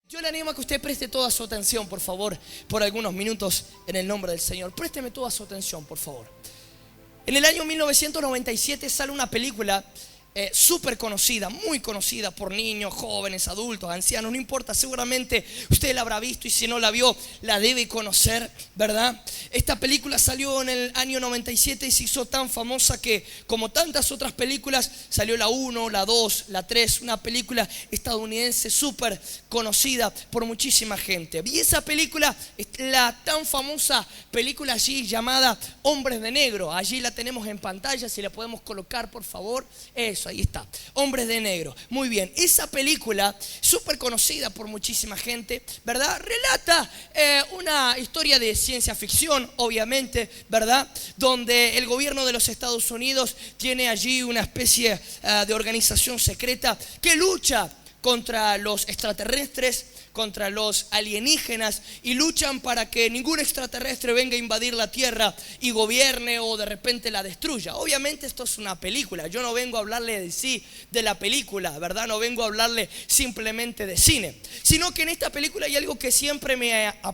Yo le animo a que usted preste toda su atención, por favor, por algunos minutos en el nombre del Señor. Présteme toda su atención, por favor. En el año 1997 sale una película súper conocida, muy conocida por niños, jóvenes, adultos, ancianos, no importa, seguramente usted la habrá visto y si no la vio, la debe conocer, ¿verdad? Esta película salió en el año 97 y se hizo tan famosa que, como tantas otras películas, salió la 1, la 2, la 3, una película estadounidense súper conocida por muchísima gente. Y esa película, la tan famosa película allí llamada Hombres de Negro, allí la tenemos en pantalla, si la podemos colocar, por favor. Eso, ahí está, Hombres de Negro. Muy bien, esa película súper conocida por muchísima gente, ¿verdad? Relata una historia de ciencia ficción, obviamente, ¿verdad? Donde el gobierno de los Estados Unidos tiene allí una especie de organización secreta que lucha contra los extraterrestres, contra los alienígenas, y luchan para que ningún extraterrestre venga a invadir la Tierra y gobierne o de repente la destruya. Obviamente esto es una película, yo no vengo a hablarle de la película, ¿verdad? No vengo a hablarle simplemente de cine, sino que en esta película hay algo que siempre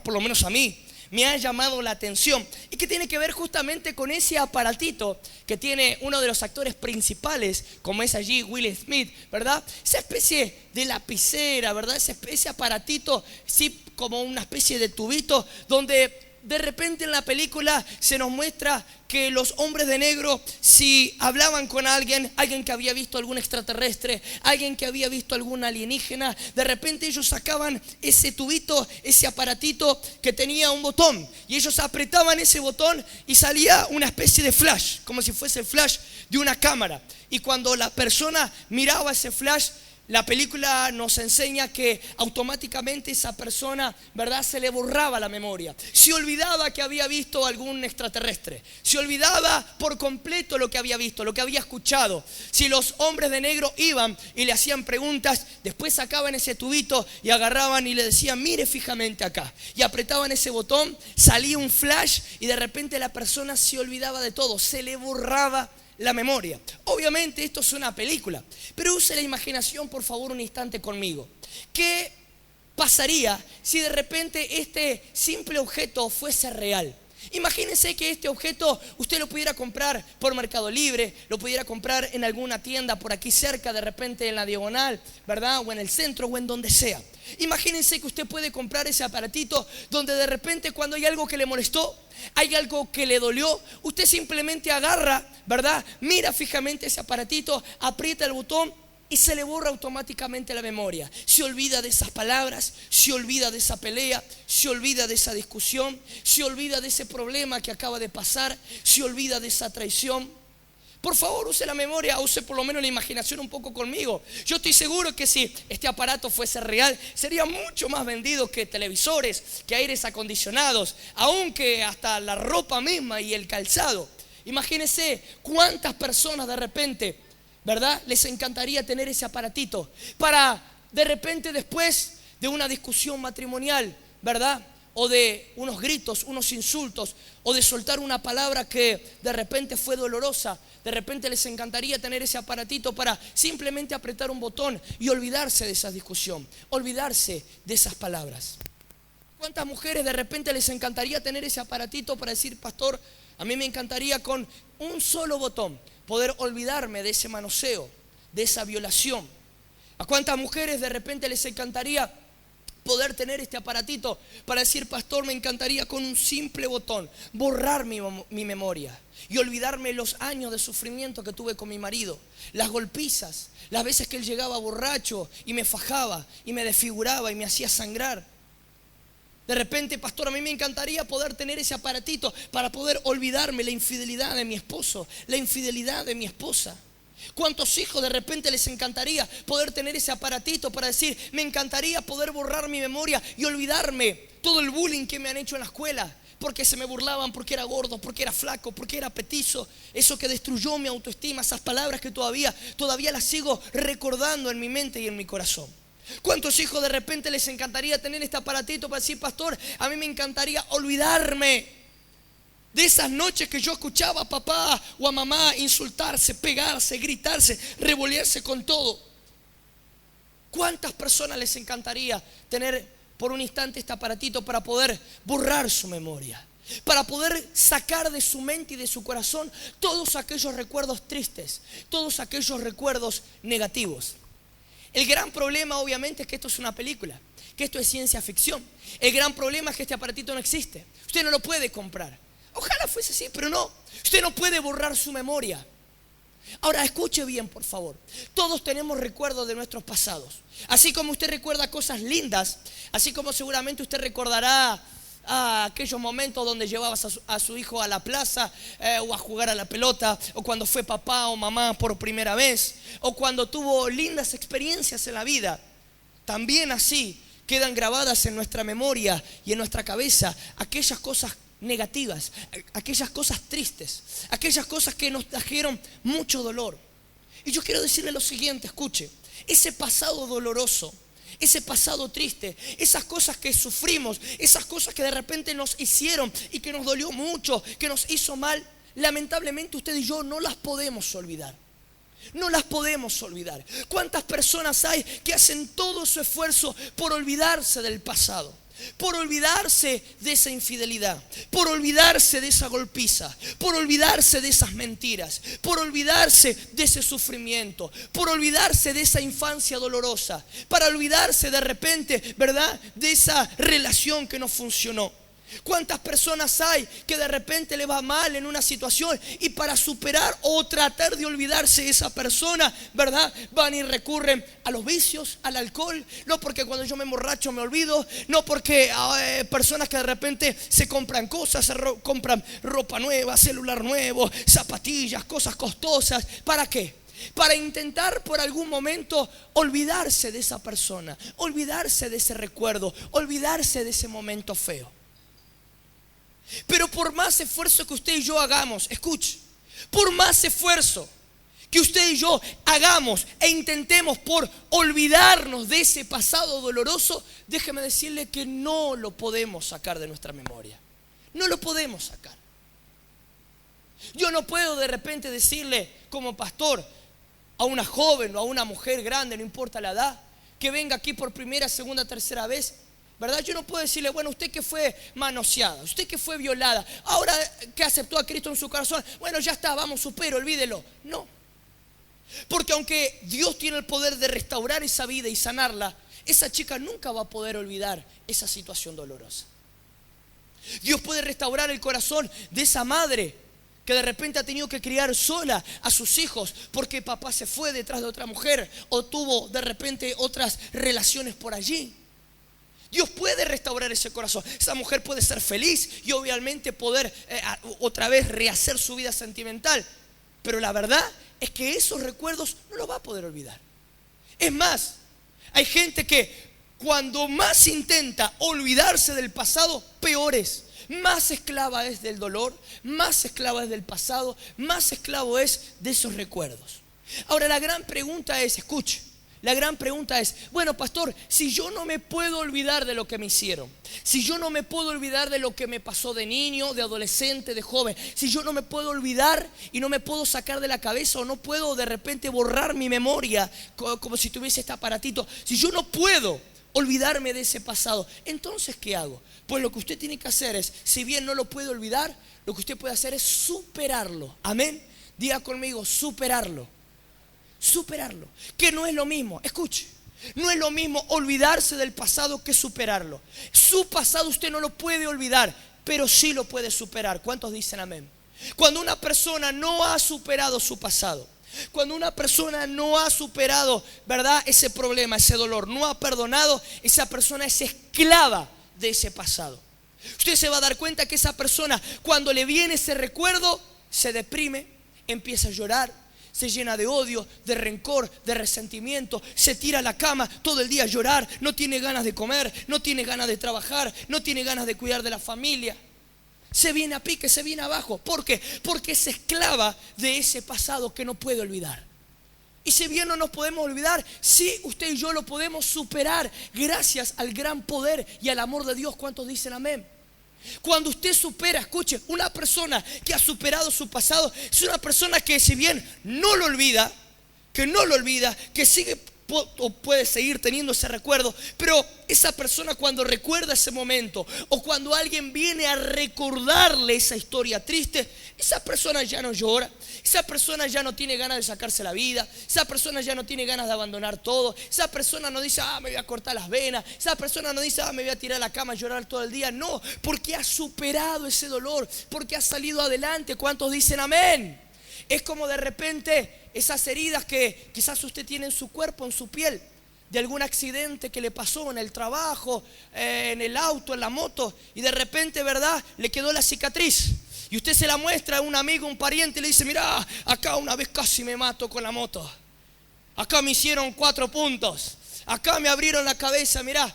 por lo menos a mí, me ha llamado la atención y que tiene que ver justamente con ese aparatito que tiene uno de los actores principales, como es allí Will Smith, ¿verdad? Esa especie de lapicera, ¿verdad? Ese aparatito, sí, como una especie de tubito donde de repente en la película se nos muestra que los hombres de negro, si hablaban con alguien que había visto algún extraterrestre, alguien que había visto algún alienígena, de repente ellos sacaban ese tubito, ese aparatito que tenía un botón, y ellos apretaban ese botón y salía una especie de flash, como si fuese el flash de una cámara. Y cuando la persona miraba ese flash, la película nos enseña que automáticamente esa persona, ¿verdad?, se le borraba la memoria. Se olvidaba que había visto algún extraterrestre. Se olvidaba por completo lo que había visto, lo que había escuchado. Si los hombres de negro iban y le hacían preguntas, después sacaban ese tubito y agarraban y le decían: mire fijamente acá. Y apretaban ese botón, salía un flash y de repente la persona se olvidaba de todo, se le borraba la memoria. Obviamente esto es una película, pero use la imaginación por favor un instante conmigo. ¿Qué pasaría si de repente este simple objeto fuese real? Imagínense que este objeto usted lo pudiera comprar por Mercado Libre, lo pudiera comprar en alguna tienda por aquí cerca, de repente en la diagonal, ¿verdad? O en el centro o en donde sea. Imagínense que usted puede comprar ese aparatito donde de repente cuando hay algo que le molestó, hay algo que le dolió, usted simplemente agarra, ¿verdad? Mira fijamente ese aparatito, aprieta el botón y se le borra automáticamente la memoria. Se olvida de esas palabras, se olvida de esa pelea, se olvida de esa discusión, se olvida de ese problema que acaba de pasar, se olvida de esa traición. Por favor, use la memoria, use por lo menos la imaginación un poco conmigo. Yo estoy seguro que si este aparato fuese real, sería mucho más vendido que televisores, que aires acondicionados, aunque hasta la ropa misma y el calzado. Imagínense cuántas personas de repente, ¿verdad?, les encantaría tener ese aparatito para de repente después de una discusión matrimonial, ¿verdad?, o de unos gritos, unos insultos, o de soltar una palabra que de repente fue dolorosa, de repente les encantaría tener ese aparatito para simplemente apretar un botón y olvidarse de esa discusión, olvidarse de esas palabras. ¿Cuántas mujeres de repente les encantaría tener ese aparatito para decir: pastor, a mí me encantaría con un solo botón poder olvidarme de ese manoseo, de esa violación? ¿A cuántas mujeres de repente les encantaría poder tener este aparatito para decir: pastor, me encantaría con un simple botón borrar mi memoria y olvidarme los años de sufrimiento que tuve con mi marido, las golpizas, las veces que él llegaba borracho y me fajaba y me desfiguraba y me hacía sangrar? De repente: pastor, a mí me encantaría poder tener ese aparatito para poder olvidarme la infidelidad de mi esposo, la infidelidad de mi esposa. ¿Cuántos hijos de repente les encantaría poder tener ese aparatito para decir: me encantaría poder borrar mi memoria y olvidarme todo el bullying que me han hecho en la escuela, porque se me burlaban porque era gordo, porque era flaco, porque era petizo, eso que destruyó mi autoestima, esas palabras que todavía las sigo recordando en mi mente y en mi corazón? ¿Cuántos hijos de repente les encantaría tener este aparatito para decir: pastor, a mí me encantaría olvidarme de esas noches que yo escuchaba a papá o a mamá insultarse, pegarse, gritarse, revolearse con todo? ¿Cuántas personas les encantaría tener por un instante este aparatito para poder borrar su memoria? Para poder sacar de su mente y de su corazón todos aquellos recuerdos tristes, todos aquellos recuerdos negativos. El gran problema obviamente es que esto es una película, que esto es ciencia ficción. El gran problema es que este aparatito no existe. Usted no lo puede comprar. Ojalá fuese así, pero no. Usted no puede borrar su memoria. Ahora escuche bien, por favor. Todos tenemos recuerdos de nuestros pasados. Así como usted recuerda cosas lindas, así como seguramente usted recordará aquellos momentos donde llevabas a su hijo a la plaza o a jugar a la pelota, o cuando fue papá o mamá por primera vez, o cuando tuvo lindas experiencias en la vida. También así quedan grabadas en nuestra memoria y en nuestra cabeza aquellas cosas negativas, aquellas cosas tristes, aquellas cosas que nos trajeron mucho dolor. Y yo quiero decirle lo siguiente, escuche, ese pasado doloroso, ese pasado triste, esas cosas que sufrimos, esas cosas que de repente nos hicieron y que nos dolió mucho, que nos hizo mal, lamentablemente usted y yo no las podemos olvidar. No las podemos olvidar. ¿Cuántas personas hay que hacen todo su esfuerzo por olvidarse del pasado? Por olvidarse de esa infidelidad, por olvidarse de esa golpiza, por olvidarse de esas mentiras, por olvidarse de ese sufrimiento, por olvidarse de esa infancia dolorosa, para olvidarse de repente, ¿verdad?, de esa relación que no funcionó. ¿Cuántas personas hay que de repente le va mal en una situación y para superar o tratar de olvidarse de esa persona, ¿verdad?, van y recurren a los vicios, al alcohol? No porque cuando yo me emborracho me olvido, no porque personas que de repente se compran cosas, compran ropa nueva, celular nuevo, zapatillas, cosas costosas. ¿Para qué? Para intentar por algún momento olvidarse de esa persona, olvidarse de ese recuerdo, olvidarse de ese momento feo. Pero por más esfuerzo que usted y yo hagamos, escuche, por más esfuerzo que usted y yo hagamos e intentemos por olvidarnos de ese pasado doloroso, déjeme decirle que no lo podemos sacar de nuestra memoria. No lo podemos sacar. Yo no puedo de repente decirle como pastor a una joven o a una mujer grande, no importa la edad, que venga aquí por primera, segunda, tercera vez, ¿verdad? Yo no puedo decirle, bueno, usted que fue manoseada, usted que fue violada, ahora que aceptó a Cristo en su corazón, bueno, ya está, vamos, supero, olvídelo. No. Porque aunque Dios tiene el poder de restaurar esa vida y sanarla, esa chica nunca va a poder olvidar esa situación dolorosa. Dios puede restaurar el corazón de esa madre que de repente ha tenido que criar sola a sus hijos porque papá se fue detrás de otra mujer o tuvo de repente otras relaciones por allí. Dios puede restaurar ese corazón. Esa mujer puede ser feliz y obviamente poder otra vez rehacer su vida sentimental. Pero la verdad es que esos recuerdos no los va a poder olvidar. Es más, hay gente que cuando más intenta olvidarse del pasado, peor es. Más esclava es del dolor, más esclava es del pasado, más esclavo es de esos recuerdos. Ahora la gran pregunta es, escuche. La gran pregunta es, bueno, pastor, si yo no me puedo olvidar de lo que me hicieron, si yo no me puedo olvidar de lo que me pasó de niño, de adolescente, de joven, si yo no me puedo olvidar y no me puedo sacar de la cabeza o no puedo de repente borrar mi memoria como si tuviese este aparatito, si yo no puedo olvidarme de ese pasado, entonces ¿qué hago? Pues lo que usted tiene que hacer es, si bien no lo puede olvidar, lo que usted puede hacer es superarlo. Amén. Diga conmigo, superarlo. Superarlo, que no es lo mismo, escuche, no es lo mismo olvidarse del pasado que superarlo. Su pasado usted no lo puede olvidar, pero sí lo puede superar. ¿Cuántos dicen amén? Cuando una persona no ha superado su pasado, cuando una persona no ha superado, ¿verdad?, ese problema, ese dolor, no ha perdonado, esa persona es esclava de ese pasado. Usted se va a dar cuenta que esa persona, cuando le viene ese recuerdo, se deprime, empieza a llorar, se llena de odio, de rencor, de resentimiento, se tira a la cama todo el día a llorar, no tiene ganas de comer, no tiene ganas de trabajar, no tiene ganas de cuidar de la familia. Se viene a pique, se viene abajo. ¿Por qué? Porque es esclava de ese pasado que no puede olvidar. Y si bien no nos podemos olvidar, sí, usted y yo lo podemos superar gracias al gran poder y al amor de Dios. ¿Cuántos dicen amén? Cuando usted supera, escuche, una persona que ha superado su pasado es una persona que si bien no lo olvida, que sigue o puede seguir teniendo ese recuerdo, pero esa persona cuando recuerda ese momento o cuando alguien viene a recordarle esa historia triste, esa persona ya no llora, esa persona ya no tiene ganas de sacarse la vida, esa persona ya no tiene ganas de abandonar todo, esa persona no dice, me voy a cortar las venas, esa persona no dice, me voy a tirar a la cama a llorar todo el día. No, porque ha superado ese dolor, porque ha salido adelante. ¿Cuántos dicen amén? Es como de repente esas heridas que quizás usted tiene en su cuerpo, en su piel, de algún accidente que le pasó en el trabajo, en el auto, en la moto, y de repente, ¿verdad?, le quedó la cicatriz. Y usted se la muestra a un amigo, un pariente, y le dice, mirá, acá una vez casi me mato con la moto. Acá me hicieron 4 puntos. Acá me abrieron la cabeza, mirá.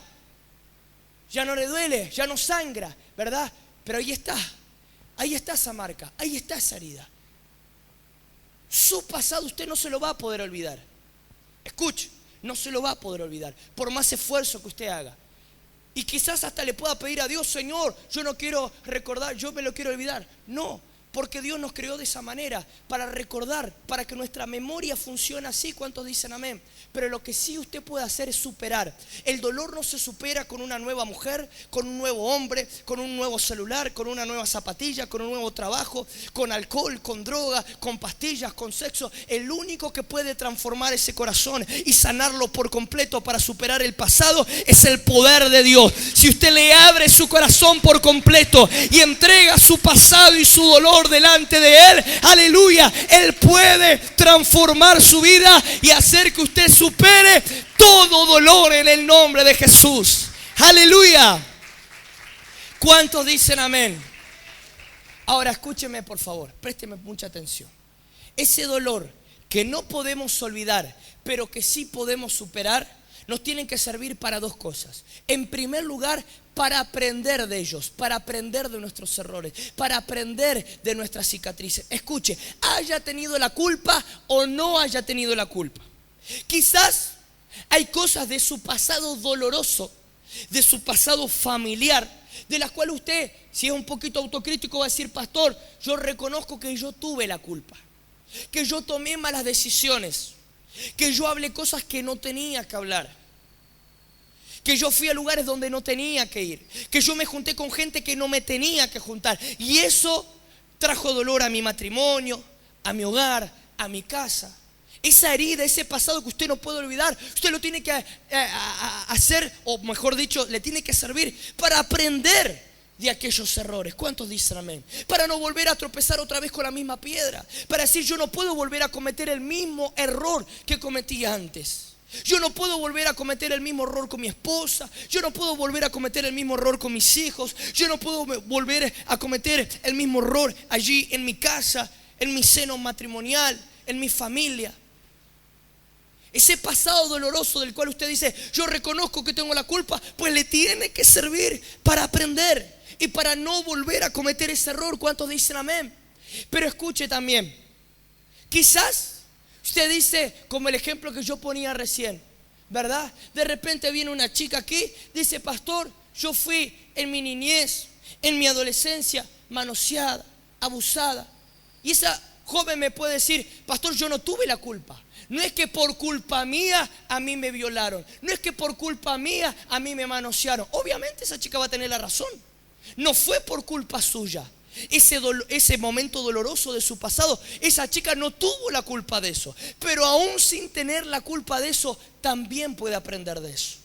Ya no le duele, ya no sangra, ¿verdad? Pero ahí está esa marca, ahí está esa herida. Su pasado usted no se lo va a poder olvidar. Escuche, no se lo va a poder olvidar, por más esfuerzo que usted haga. Y quizás hasta le pueda pedir a Dios, Señor, yo no quiero recordar, yo me lo quiero olvidar. No, porque Dios nos creó de esa manera, para recordar, para que nuestra memoria funcione así. ¿Cuántos dicen amén? Pero lo que sí usted puede hacer es superar. El dolor no se supera con una nueva mujer, con un nuevo hombre, con un nuevo celular, con una nueva zapatilla, con un nuevo trabajo, con alcohol, con droga, con pastillas, con sexo. El único que puede transformar ese corazón y sanarlo por completo para superar el pasado es el poder de Dios. Si usted le abre su corazón por completo y entrega su pasado y su dolor delante de Él, aleluya, Él puede transformar su vida y hacer que usted supere todo dolor en el nombre de Jesús. Aleluya. ¿Cuántos dicen amén? Ahora escúcheme por favor, présteme mucha atención. Ese dolor que no podemos olvidar, pero que sí podemos superar, nos tienen que servir para 2 cosas. En primer lugar, para aprender de ellos, para aprender de nuestros errores, para aprender de nuestras cicatrices. Escuche, haya tenido la culpa o no haya tenido la culpa. Quizás hay cosas de su pasado doloroso, de su pasado familiar, de las cuales usted, si es un poquito autocrítico, va a decir, pastor, yo reconozco que yo tuve la culpa, que yo tomé malas decisiones, que yo hablé cosas que no tenía que hablar, que yo fui a lugares donde no tenía que ir, que yo me junté con gente que no me tenía que juntar. Y eso trajo dolor a mi matrimonio, a mi hogar, a mi casa. Esa herida, ese pasado que usted no puede olvidar, usted lo tiene que hacer, o mejor dicho, le tiene que servir para aprender de aquellos errores. ¿Cuántos dicen amén? Para no volver a tropezar otra vez con la misma piedra. Para decir, yo no puedo volver a cometer el mismo error que cometí antes. Yo no puedo volver a cometer el mismo error con mi esposa. Yo no puedo volver a cometer el mismo error con mis hijos. Yo no puedo volver a cometer el mismo error allí en mi casa, en mi seno matrimonial, en mi familia. Ese pasado doloroso del cual usted dice, yo reconozco que tengo la culpa, pues le tiene que servir para aprender y para no volver a cometer ese error. ¿Cuántos dicen amén? Pero escuche también, quizás usted dice, como el ejemplo que yo ponía recién, ¿verdad? De repente viene una chica aquí, dice, pastor, yo fui en mi niñez, en mi adolescencia, manoseada, abusada. Y esa joven me puede decir, pastor, yo no tuve la culpa. No es que por culpa mía a mí me violaron. No es que por culpa mía a mí me manosearon. Obviamente esa chica va a tener la razón. No fue por culpa suya. Ese momento doloroso de su pasado, esa chica no tuvo la culpa de eso. Pero aún sin tener la culpa de eso, también puede aprender de eso.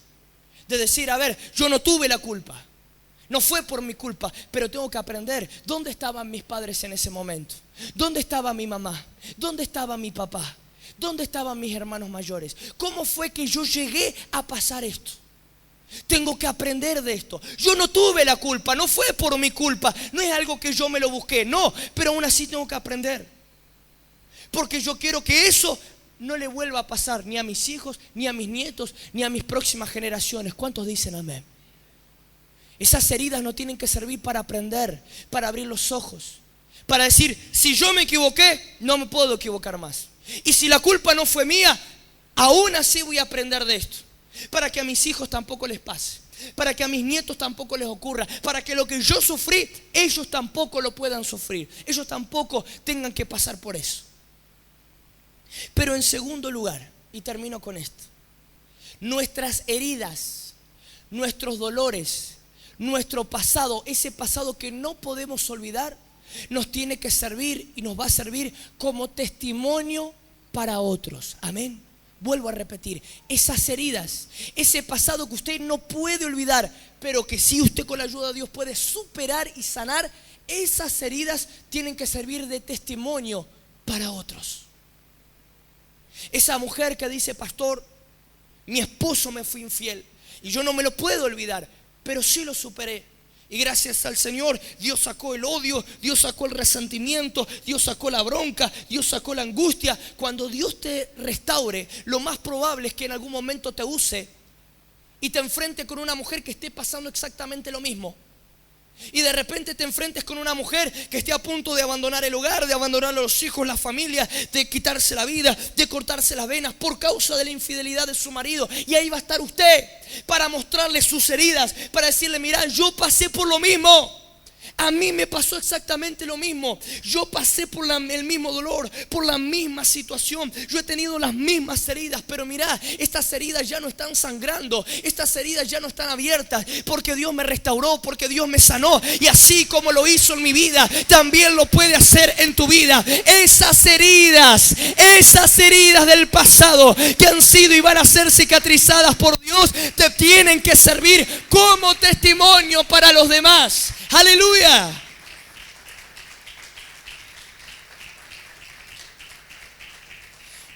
De decir, a ver, yo no tuve la culpa. No fue por mi culpa, pero tengo que aprender. ¿Dónde estaban mis padres en ese momento? ¿Dónde estaba mi mamá? ¿Dónde estaba mi papá? ¿Dónde estaban mis hermanos mayores? ¿Cómo fue que yo llegué a pasar esto? Tengo que aprender de esto. Yo no tuve la culpa, no fue por mi culpa, no es algo que yo me lo busqué, no, pero aún así tengo que aprender. Porque yo quiero que eso no le vuelva a pasar ni a mis hijos, ni a mis nietos, ni a mis próximas generaciones. ¿Cuántos dicen amén? Esas heridas no tienen que servir para aprender, para abrir los ojos, para decir, si yo me equivoqué, no me puedo equivocar más. Y si la culpa no fue mía, aún así voy a aprender de esto. Para que a mis hijos tampoco les pase, para que a mis nietos tampoco les ocurra, para que lo que yo sufrí, ellos tampoco lo puedan sufrir, ellos tampoco tengan que pasar por eso. Pero en segundo lugar, y termino con esto, nuestras heridas, nuestros dolores, nuestro pasado, ese pasado que no podemos olvidar, nos tiene que servir y nos va a servir como testimonio para otros. Amén. Vuelvo a repetir, esas heridas, ese pasado que usted no puede olvidar, pero que sí usted con la ayuda de Dios puede superar y sanar, esas heridas tienen que servir de testimonio para otros. Esa mujer que dice: pastor, mi esposo me fue infiel y yo no me lo puedo olvidar, pero sí lo superé. Y gracias al Señor, Dios sacó el odio, Dios sacó el resentimiento, Dios sacó la bronca, Dios sacó la angustia. Cuando Dios te restaure, lo más probable es que en algún momento te use y te enfrente con una mujer que esté pasando exactamente lo mismo. Y de repente te enfrentes con una mujer que esté a punto de abandonar el hogar, de abandonar a los hijos, la familia, de quitarse la vida, de cortarse las venas por causa de la infidelidad de su marido. Y ahí va a estar usted para mostrarle sus heridas, para decirle: mira, yo pasé por lo mismo. A mí me pasó exactamente lo mismo. Yo pasé por el mismo dolor, por la misma situación. Yo he tenido las mismas heridas, pero mira, estas heridas ya no están sangrando. Estas heridas ya no están abiertas, porque Dios me restauró, porque Dios me sanó. Y así como lo hizo en mi vida, también lo puede hacer en tu vida. Esas heridas del pasado que han sido y van a ser cicatrizadas por Dios, te tienen que servir como testimonio para los demás. ¡Aleluya!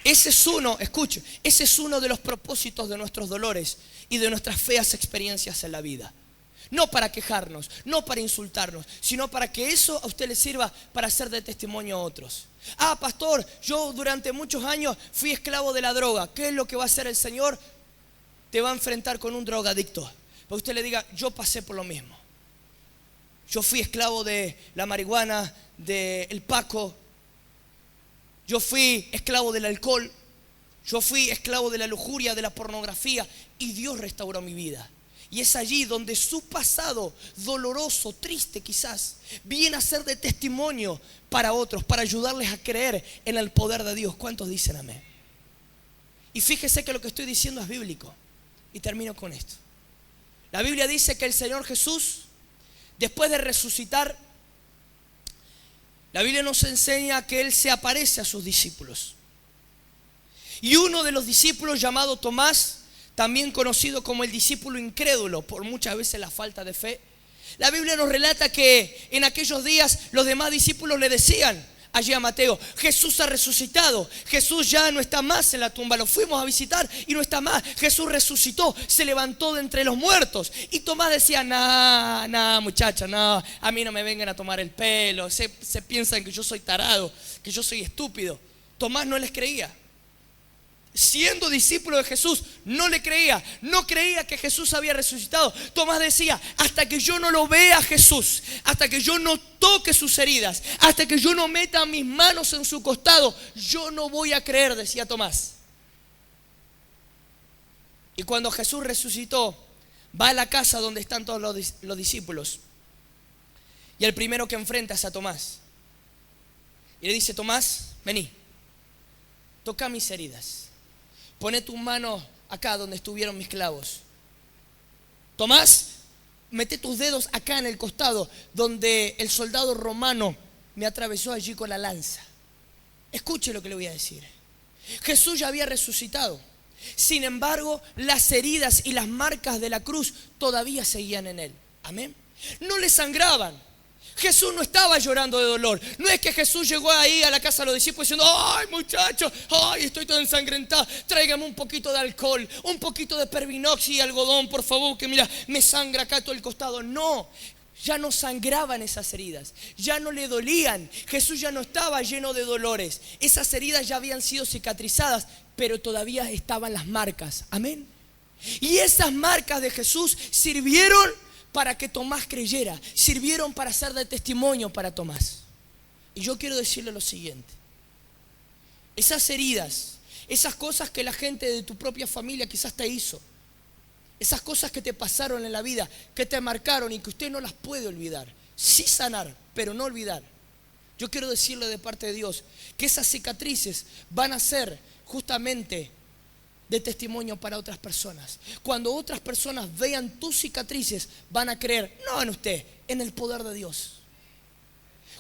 Ese es uno de los propósitos de nuestros dolores y de nuestras feas experiencias en la vida. No para quejarnos, no para insultarnos, sino para que eso a usted le sirva para ser de testimonio a otros. Ah, pastor, yo durante muchos años fui esclavo de la droga. ¿Qué es lo que va a hacer el Señor? Te va a enfrentar con un drogadicto. Para que usted le diga: yo pasé por lo mismo. Yo fui esclavo de la marihuana, del paco. Yo fui esclavo del alcohol. Yo fui esclavo de la lujuria, de la pornografía. Y Dios restauró mi vida. Y es allí donde su pasado doloroso, triste quizás, viene a ser de testimonio para otros, para ayudarles a creer en el poder de Dios. ¿Cuántos dicen amén? Y fíjese que lo que estoy diciendo es bíblico. Y termino con esto. La Biblia dice que el Señor Jesús, después de resucitar, la Biblia nos enseña que Él se aparece a sus discípulos. Y uno de los discípulos, llamado Tomás, también conocido como el discípulo incrédulo, por muchas veces la falta de fe, la Biblia nos relata que en aquellos días los demás discípulos le decían allí a Mateo: Jesús ha resucitado, Jesús ya no está más en la tumba, lo fuimos a visitar y no está más, Jesús resucitó, se levantó de entre los muertos. Y Tomás decía: no, muchacha, no, a mí no me vengan a tomar el pelo, se piensan que yo soy tarado, que yo soy estúpido. Tomás no les creía. Siendo discípulo de Jesús, no le creía, no creía que Jesús había resucitado. Tomás decía: hasta que yo no lo vea a Jesús, hasta que yo no toque sus heridas, hasta que yo no meta mis manos en su costado, yo no voy a creer, decía Tomás. Y cuando Jesús resucitó, va a la casa donde están todos los discípulos, y el primero que enfrenta es a Tomás y le dice: Tomás, vení, toca mis heridas. Pone tu mano acá donde estuvieron mis clavos. Tomás, mete tus dedos acá en el costado donde el soldado romano me atravesó allí con la lanza. Escuche lo que le voy a decir. Jesús ya había resucitado. Sin embargo, las heridas y las marcas de la cruz todavía seguían en él. Amén. No le sangraban. Jesús no estaba llorando de dolor. No es que Jesús llegó ahí a la casa de los discípulos diciendo: ay, muchachos, ay, estoy todo ensangrentado, tráigame un poquito de alcohol, un poquito de Pervinox y algodón, por favor, que mira, me sangra acá todo el costado. No, ya no sangraban esas heridas, ya no le dolían. Jesús ya no estaba lleno de dolores. Esas heridas ya habían sido cicatrizadas, pero todavía estaban las marcas. Amén. Y esas marcas de Jesús sirvieron para que Tomás creyera, sirvieron para ser de testimonio para Tomás. Y yo quiero decirle lo siguiente: esas heridas, esas cosas que la gente de tu propia familia quizás te hizo, esas cosas que te pasaron en la vida, que te marcaron y que usted no las puede olvidar, sí sanar, pero no olvidar. Yo quiero decirle de parte de Dios que esas cicatrices van a ser justamente de testimonio para otras personas. Cuando otras personas vean tus cicatrices, van a creer, no en usted, en el poder de Dios.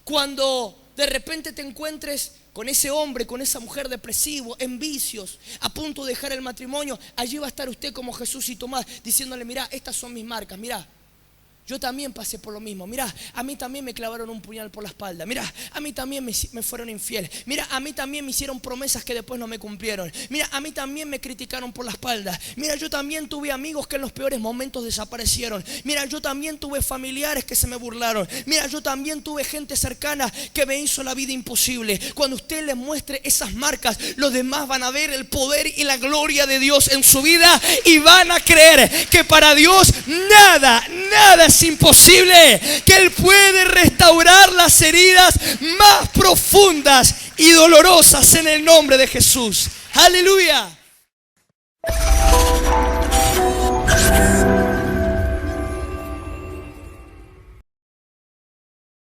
Cuando de repente te encuentres con ese hombre, con esa mujer depresivo, en vicios, a punto de dejar el matrimonio, allí va a estar usted como Jesús y Tomás, diciéndole, mira, estas son mis marcas, mira. Yo también pasé por lo mismo. Mira, a mí también me clavaron un puñal por la espalda. Mira, a mí también me fueron infiel. Mira, a mí también me hicieron promesas que después no me cumplieron. Mira, a mí también me criticaron por la espalda. Mira, yo también tuve amigos que en los peores momentos desaparecieron. Mira, yo también tuve familiares que se me burlaron. Mira, yo también tuve gente cercana que me hizo la vida imposible. Cuando usted les muestre esas marcas, los demás van a ver el poder y la gloria de Dios en su vida y van a creer que para Dios nada es imposible, que Él puede restaurar las heridas más profundas y dolorosas en el nombre de Jesús. Aleluya.